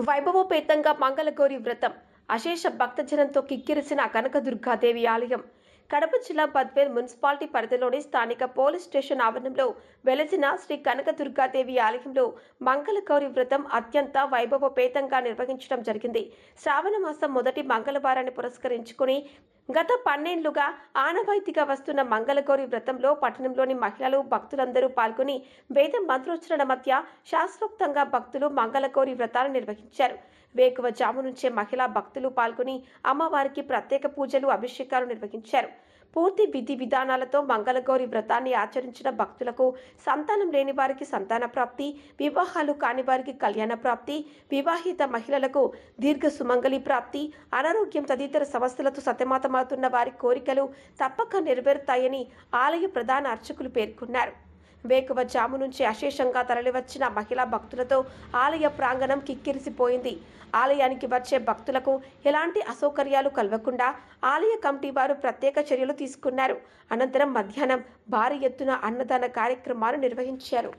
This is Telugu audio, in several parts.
వైభవోపేతంగా మంగళగౌరి వ్రతం అశేష భక్తజనంతో కిక్కిరిసిన కనకదుర్గాదేవి ఆలయం కడప జిల్లా బద్వేల్ మున్సిపాలిటీ పరిధిలోని స్థానిక పోలీస్ స్టేషన్ ఆవరణంలో వెలసిన శ్రీ కనకదుర్గాదేవి ఆలయంలో మంగళగౌరి వ్రతం అత్యంత వైభవోపేతంగా నిర్వహించడం జరిగింది. శ్రావణ మాసం మొదటి మంగళవారాన్ని పురస్కరించుకుని గత 12 ఏళ్లుగా ఆనవాయితీగా వస్తున్న మంగళగౌరి వ్రతంలో పట్టణంలోని మహిళలు భక్తులందరూ పాల్గొని వేద మంత్రోచ్చరణ మధ్య శాస్త్రోక్తంగా భక్తులు మంగళగౌరి వ్రతాలు నిర్వహించారు. వేకువజాము నుంచే మహిళా భక్తులు పాల్గొని అమ్మవారికి ప్రత్యేక పూజలు అభిషేకాలు నిర్వహించారు. పూర్తి విధి విధానాలతో మంగళగౌరి వ్రతాన్ని ఆచరించిన భక్తులకు సంతానం లేని వారికి సంతాన ప్రాప్తి, వివాహాలు కాని వారికి కళ్యాణ ప్రాప్తి, వివాహిత మహిళలకు దీర్ఘ సుమంగళి ప్రాప్తి, అనారోగ్యం తదితర సమస్యలతో సతమతమవుతున్న వారి కోరికలు తప్పక నెరవేరుతాయని ఆలయ ప్రధాన అర్చకులు పేర్కొన్నారు. వేకువజాము నుంచి అశేషంగా తరలివచ్చిన మహిళా భక్తులతో ఆలయ ప్రాంగణం కిక్కిరిసిపోయింది. ఆలయానికి వచ్చే భక్తులకు ఎలాంటి అసౌకర్యాలు కలగకుండా ఆలయ కమిటీ వారు ప్రత్యేక చర్యలు తీసుకున్నారు. అనంతరం మధ్యాహ్నం భారీ ఎత్తున అన్నదాన కార్యక్రమాలు నిర్వహించారు.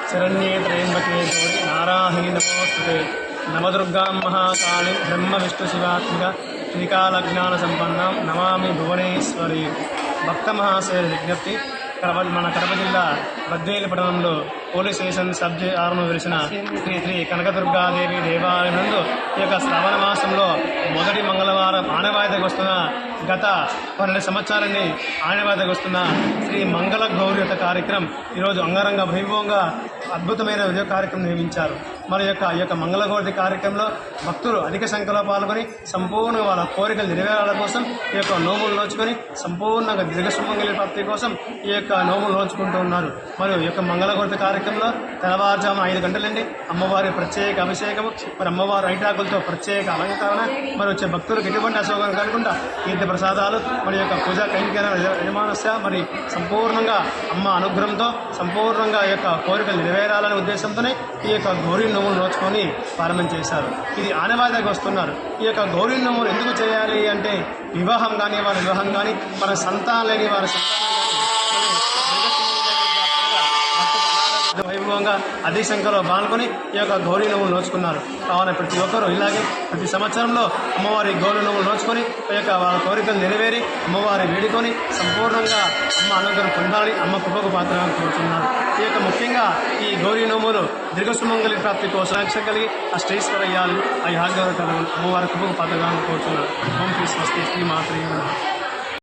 शरण्ये त्र्यम्बके गौरी नारायणी नमोस्तुते। नवदुर्गां महाकालीं ब्रह्मविष्णुशिवात्मिका त्रिकालज्ञानसम्पन्नां नमामि भुवनेश्वरी। भक्तमहाशय विज्ञप्ति మన కడప జిల్లా బద్వేలు పట్టణంలో పోలీస్ స్టేషన్ సబ్ ఆరును వెలిసిన శ్రీ కనకదుర్గాదేవి దేవాలయం నందు ఈ యొక్క శ్రావణ మాసంలో మొదటి మంగళవారం ఆనవాయితీకి వస్తున్న గత 12 సంవత్సరాలని ఆనవాయితీకి వస్తున్న శ్రీ మంగళ గౌరి యొక్క కార్యక్రమం ఈరోజు అంగరంగ వైభవంగా అద్భుతమైన కార్యక్రమం నిర్వహించారు. మరి ఈ యొక్క మంగళగౌరి కార్యక్రమంలో భక్తులు అధిక సంఖ్యలో పాల్గొని సంపూర్ణంగా వాళ్ళ కోరికలు నెరవేరాల కోసం ఈ యొక్క నోములు నోచుకొని సంపూర్ణంగా దీర్ఘసుమంగళి ప్రాప్తి కోసం ఈ యొక్క నోములు నోచుకుంటూ ఉన్నారు. మరియు ఈ యొక్క మంగళగౌరి కార్యక్రమంలో తెల్లవారుజామున 5 గంటలండి అమ్మవారి ప్రత్యేక అభిషేకము, మరి అమ్మవారి ఐటాకులతో ప్రత్యేక అలంకరణ, మరి వచ్చే భక్తులకు ఎటువంటి అసౌకర్యం కలగకుండా తీర్థ ప్రసాదాలు మరి యొక్క పూజా కైంకర్య యజమానస్య మరి సంపూర్ణంగా అమ్మ అనుగ్రహంతో సంపూర్ణంగా ఈ యొక్క కోరికలు నెరవేరాలనే ఉద్దేశంతోనే ఈ యొక్క గౌరీ నోములు నోచుకొని ప్రారంభం చేశారు. ఇది ఆనవాయితీకి వస్తున్నారు. ఈ యొక్క గౌరీ నోములు ఎందుకు చేయాలి అంటే వివాహం కానీ వారి వివాహం కానీ మన సంతానం లేని వారి వైభవంగా అధిక సంఖ్యలో పాల్గొని ఈ యొక్క గౌరీ నోములు నోచుకున్నారు. కావున ప్రతి ఒక్కరూ ఇలాగే ప్రతి సంవత్సరంలో అమ్మవారి గౌరీ నోములు నోచుకొని ఈ యొక్క వాళ్ళ కోరికలు నెరవేరి అమ్మవారి వేడుకొని సంపూర్ణంగా అమ్మ అనుగ్రహం పొందాలని అమ్మ కృపకు పాత్రగా కోరుతున్నారు. ఈ యొక్క ముఖ్యంగా ఈ గౌరీ నోములు దీర్ఘసుమంగళి ప్రాప్తి కోసం రక్ష కలిగి అష్టైశ్వర్యాలు ఆ యాజ్ఞ అమ్మవారి కృపకు పాత్రగా కోరుతున్నారు. ఓం శ్రీ స్వస్తి శ్రీ మాత్రే నమః.